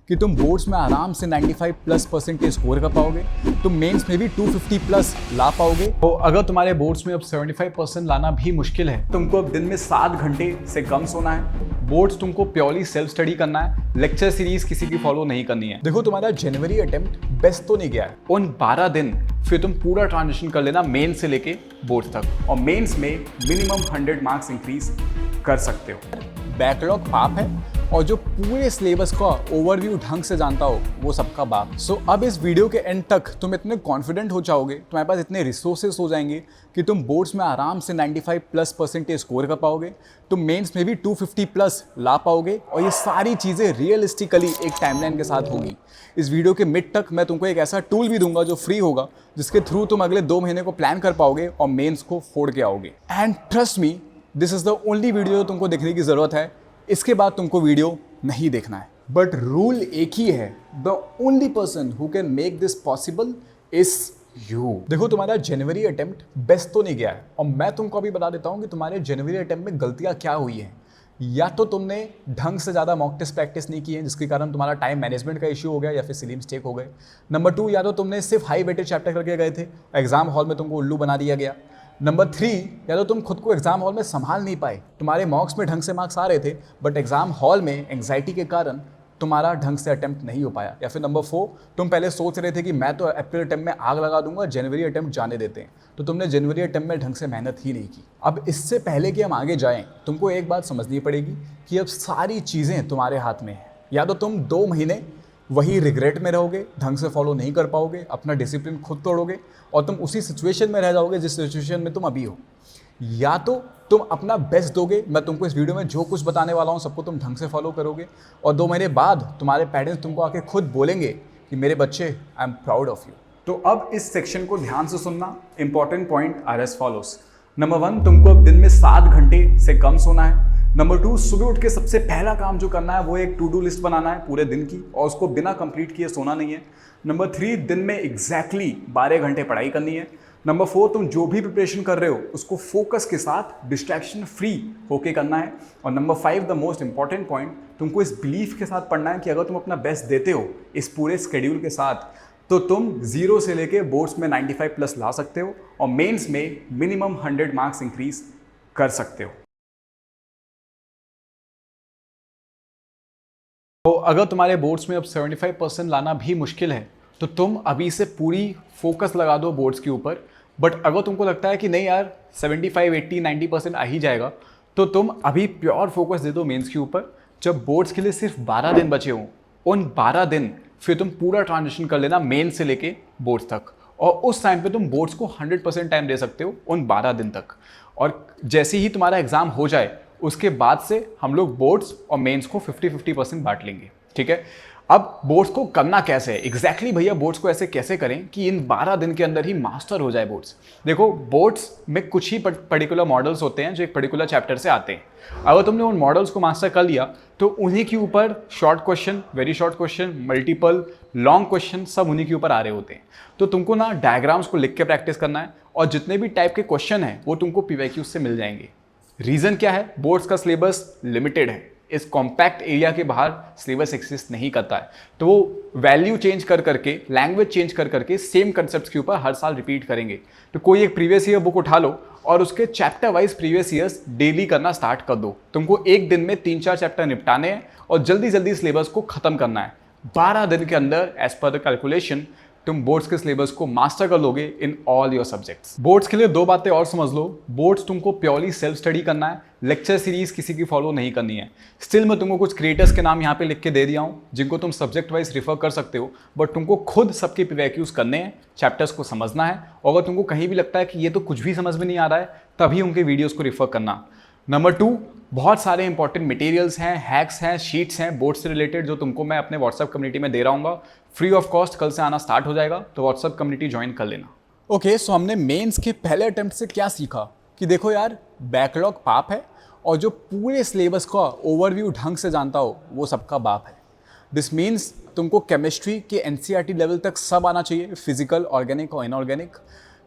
कि तुम बोर्ड्स में आराम से 95 प्लस परसेंटेज स्कोर कर पाओगे, तुम मेंस में भी 250 प्लस ला पाओगे। तो अगर तुम्हारे बोर्ड्स में अब 75% लाना भी मुश्किल है, तुमको अब दिन में 7 घंटे से कम सोना है, बोर्ड्स तुमको प्योरली सेल्फ स्टडी करना है, लेक्चर सीरीज किसी की फॉलो नहीं करनी है। देखो तुम्हारा जनवरी अटेम्प्ट बेस्ट तो नहीं गया है, उन 12 दिन फिर तुम पूरा ट्रांजिशन कर लेना मेन से लेके बोर्ड तक, और मेंस में मिनिमम 100 मार्क्स इंक्रीज कर सकते हो। बैकलॉग पाप है, और जो पूरे सिलेबस का ओवरव्यू ढंग से जानता हो वो सबका बाप। सो अब इस वीडियो के एंड तक तुम इतने कॉन्फिडेंट हो जाओगे, तुम्हारे पास इतने रिसोर्सेस हो जाएंगे कि तुम बोर्ड्स में आराम से 95 प्लस परसेंटेज स्कोर कर पाओगे, तुम मेंस में भी 250 प्लस ला पाओगे, और ये सारी चीज़ें रियलिस्टिकली एक टाइमलाइन के साथ होगी। इस वीडियो के मिड तक मैं तुमको एक ऐसा टूल भी दूंगा जो फ्री होगा, जिसके थ्रू तुम अगले 2 महीने को प्लान कर पाओगे और मेंस को फोड़ के आओगे। And trust me, this is the only video जो तुमको देखने की जरूरत है, इसके बाद तुमको वीडियो नहीं देखना है। बट रूल एक ही है, the only person who can make this possible is you. देखो तुम्हारा जनवरी अटेम्प्ट बेस्ट तो नहीं गया है, और मैं तुमको अभी बता देता हूं कि तुम्हारे जनवरी अटेम्प्ट में गलतियां क्या हुई हैं। या तो तुमने ढंग से ज़्यादा मॉक टेस्ट प्रैक्टिस नहीं की है, जिसके कारण तुम्हारा टाइम मैनेजमेंट का इशू हो गया, या फिर सिली मिस्टेक हो गए। नंबर 2, या तो तुमने सिर्फ हाई वेटेज चैप्टर करके गए थे, एग्जाम हॉल में तुमको उल्लू बना दिया गया। नंबर 3, या तो तुम खुद को एग्जाम हॉल में संभाल नहीं पाए, तुम्हारे मॉक्स में ढंग से मार्क्स आ रहे थे, बट एग्जाम हॉल में एंग्जाइटी के कारण तुम्हारा ढंग से अटेम्प्ट नहीं हो पाया। या फिर नंबर 4, तुम पहले सोच रहे थे कि मैं तो अप्रैल अटेम्प्ट में आग लगा दूंगा, जनवरी अटेम्प्ट जाने देते हैं, तो तुमने जनवरी अटेम्प्ट में ढंग से मेहनत ही नहीं की। अब इससे पहले कि हम आगे जाएं, तुमको एक बात समझनी पड़ेगी कि अब सारी चीज़ें तुम्हारे हाथ में हैं। या तो तुम 2 महीने वही रिग्रेट में रहोगे, ढंग से फॉलो नहीं कर पाओगे, अपना डिसिप्लिन खुद तोड़ोगे, और तुम उसी सिचुएशन में रह जाओगे जिस सिचुएशन में तुम अभी हो। या तो तुम अपना बेस्ट दोगे, मैं तुमको इस वीडियो में जो कुछ बताने वाला हूँ सबको तुम ढंग से फॉलो करोगे, और 2 महीने बाद तुम्हारे पेरेंट्स तुमको आके खुद बोलेंगे कि मेरे बच्चे, I am proud of you. तो अब इस सेक्शन को ध्यान से सुनना। Important point R S follows. Number 1, तुमको अब दिन में 7 घंटे से कम सोना है। नंबर 2, सुबह उठ के सबसे पहला काम जो करना है वो एक टू डू लिस्ट बनाना है पूरे दिन की, और उसको बिना कंप्लीट किए सोना नहीं है। नंबर 3, दिन में एग्जैक्टली 12 घंटे पढ़ाई करनी है। नंबर 4, तुम जो भी प्रिपरेशन कर रहे हो उसको फोकस के साथ डिस्ट्रैक्शन फ्री होके करना है। और number 5, the most important point, तुमको इस बिलीफ के साथ पढ़ना है कि अगर तुम अपना बेस्ट देते हो इस पूरे स्केड्यूल के साथ, तो तुम 0 से लेके बोर्ड्स में 95 प्लस ला सकते हो, और मेंस में मिनिमम 100 मार्क्स इंक्रीज कर सकते हो। तो अगर तुम्हारे बोर्ड्स में अब 75% लाना भी मुश्किल है, तो तुम अभी से पूरी फोकस लगा दो बोर्ड्स के ऊपर। बट अगर तुमको लगता है कि नहीं यार 75, 80, 90% आ ही जाएगा, तो तुम अभी प्योर फोकस दे दो मेंस के ऊपर। जब बोर्ड्स के लिए सिर्फ 12 दिन बचे हों, उन 12 दिन फिर तुम पूरा ट्रांजिशन कर लेना मेन से लेके बोर्ड्स तक, और उस टाइम पे तुम बोर्ड्स को 100% टाइम दे सकते हो उन 12 दिन तक। और जैसे ही तुम्हारा एग्जाम हो जाए, उसके बाद से हम लोग बोर्ड्स और मेंस को 50-50% बांट लेंगे, ठीक है। अब बोर्ड्स को करना कैसे है एग्जैक्टली भैया, बोर्ड्स को ऐसे कैसे करें कि इन 12 दिन के अंदर ही मास्टर हो जाए बोर्ड्स। देखो, बोर्ड्स में कुछ ही पर्टिकुलर मॉडल्स होते हैं जो एक पर्टिकुलर चैप्टर से आते हैं। अगर तुमने उन मॉडल्स को मास्टर कर लिया, तो उन्हीं के ऊपर short question, very short question, multiple, long question सब उन्हीं के ऊपर आ रहे होते हैं। तो तुमको ना डायग्राम्स को लिख के प्रैक्टिस करना है, और जितने भी टाइप के क्वेश्चन हैं वो तुमको PYQs से मिल जाएंगे। रीजन क्या है? बोर्ड्स का सिलेबस लिमिटेड है, इस कॉम्पैक्ट एरिया के बाहर सिलेबस एक्सिस्ट नहीं करता है, तो वो वैल्यू चेंज कर करके, लैंग्वेज चेंज कर करके सेम कंसेप्ट के ऊपर हर साल रिपीट करेंगे। तो कोई एक प्रीवियस ईयर बुक उठा लो और उसके chapter wise previous years daily करना स्टार्ट कर दो। तुमको एक दिन में 3-4 चैप्टर निपटाने हैं और जल्दी जल्दी सिलेबस को खत्म करना है। 12 दिन के अंदर एज पर द कैलकुलेशन तुम बोर्ड्स के सिलेबस को मास्टर कर लोगे in all your subjects. Boards के लिए 2 बातें और समझ लो। बोर्ड्स तुमको प्योरली सेल्फ स्टडी करना है, लेक्चर सीरीज किसी की फॉलो नहीं करनी है। स्टिल मैं तुमको कुछ क्रिएटर्स के नाम यहाँ पे लिख के दे दिया हूँ जिनको तुम सब्जेक्ट वाइज रिफर कर सकते हो, बट तुमको खुद सबके PYQs करने हैं, चैप्टर्स को समझना है, और अगर तुमको कहीं भी लगता है कि ये तो कुछ भी समझ में नहीं आ रहा है, तभी उनके वीडियोज़ को रिफर करना। नंबर 2, बहुत सारे इंपॉर्टेंट मटेरियल्स हैं, हैक्स हैं, शीट्स हैं बोर्ड से रिलेटेड, जो तुमको मैं अपने व्हाट्सएप कम्युनिटी में दे रहा हूँ। फ्री ऑफ कॉस्ट कल से आना स्टार्ट हो जाएगा, तो व्हाट्सएप कम्युनिटी ज्वाइन कर लेना। ओके, सो हमने मेंस के पहले अटेम्प्ट से क्या सीखा कि देखो यार, बैकलॉग पाप है, और जो पूरे सिलेबस का ओवरव्यू ढंग से जानता हो वो सबका बाप है। दिस मीन्स तुमको केमिस्ट्री के NCERT लेवल तक सब आना चाहिए, फिजिकल, ऑर्गेनिक और इनऑर्गेनिक।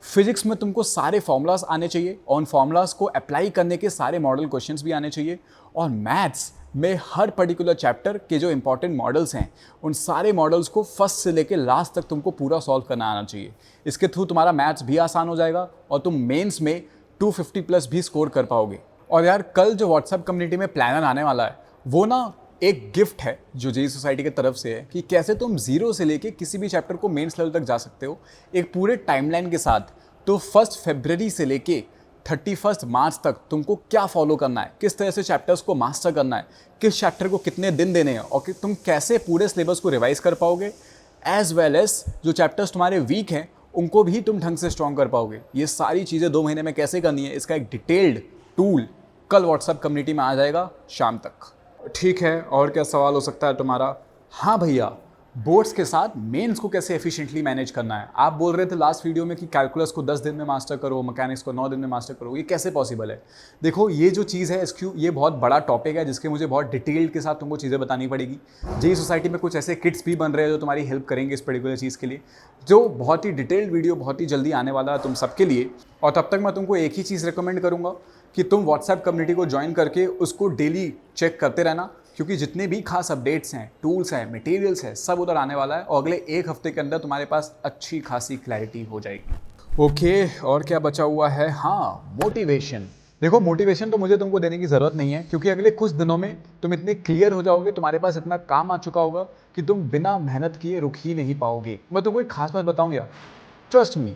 फिजिक्स में तुमको सारे फॉर्मूलाज आने चाहिए, और उन फॉर्मूलाज को अप्लाई करने के सारे मॉडल क्वेश्चंस भी आने चाहिए। और मैथ्स में हर पर्टिकुलर चैप्टर के जो इंपॉर्टेंट मॉडल्स हैं उन सारे मॉडल्स को फर्स्ट से लेकर लास्ट तक तुमको पूरा सॉल्व करना आना चाहिए। इसके थ्रू तुम्हारा मैथ्स भी आसान हो जाएगा और तुम मेंस में 250 प्लस भी स्कोर कर पाओगे। और यार कल जो व्हाट्सएप कम्युनिटी में प्लानर आने वाला है वो ना एक गिफ्ट है जो जेई सोसाइटी की तरफ से है कि कैसे तुम जीरो से लेके किसी भी चैप्टर को मेंस लेवल तक जा सकते हो एक पूरे टाइमलाइन के साथ। तो 1 फरवरी से लेके 31 मार्च तक तुमको क्या फॉलो करना है, किस तरह से चैप्टर्स को मास्टर करना है, किस चैप्टर को कितने दिन देने हैं और कि तुम कैसे पूरे सिलेबस को रिवाइज कर पाओगे, एज वेल एज जो चैप्टर्स तुम्हारे वीक हैं उनको भी तुम ढंग से स्ट्रॉन्ग कर पाओगे। ये सारी चीज़ें 2 महीने में कैसे करनी है इसका एक डिटेल्ड टूल कल व्हाट्सएप कम्युनिटी में आ जाएगा शाम तक। ठीक है, और क्या सवाल हो सकता है तुम्हारा? हाँ भैया, बोर्ड्स के साथ मेंस को कैसे एफिशिएंटली मैनेज करना है। आप बोल रहे थे लास्ट वीडियो में कि कैलकुलस को 10 दिन में मास्टर करो, मैकेनिक्स को 9 दिन में मास्टर करो, ये कैसे पॉसिबल है? देखो ये जो चीज़ है ये बहुत बड़ा टॉपिक है जिसके मुझे बहुत डिटेल्ड के साथ तुमको चीज़ें बतानी पड़ेगी। जेई सोसाइटी में कुछ ऐसे किट्स भी बन रहे हैं जो तुम्हारी हेल्प करेंगे इस पर्टिकुलर चीज़ के लिए, जो बहुत ही डिटेल्ड वीडियो बहुत ही जल्दी आने वाला है तुम सबके लिए। और तब तक मैं तुमको एक ही चीज़ रिकमेंड करूँगा कि तुम व्हाट्सएप कम्युनिटी को ज्वाइन करके उसको डेली चेक करते रहना, क्योंकि जितने भी खास अपडेट्स हैं, टूल्स हैं, मटेरियल्स हैं, सब उधर आने वाला है और अगले 1 हफ्ते के अंदर तुम्हारे पास अच्छी खासी क्लैरिटी हो जाएगी। ओके, और क्या बचा हुआ है? हाँ, मोटिवेशन। देखो मोटिवेशन तो मुझे तुमको देने की ज़रूरत नहीं है, क्योंकि अगले कुछ दिनों में तुम इतने क्लियर हो जाओगे, तुम्हारे पास इतना काम आ चुका होगा कि तुम बिना मेहनत किए रुक ही नहीं पाओगे। मैं तुमको एक खास बात बताऊँ यार, ट्रस्ट मी,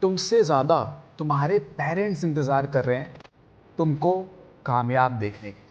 तुमसे ज़्यादा तुम्हारे पेरेंट्स इंतज़ार कर रहे हैं तुमको कामयाब देखने के।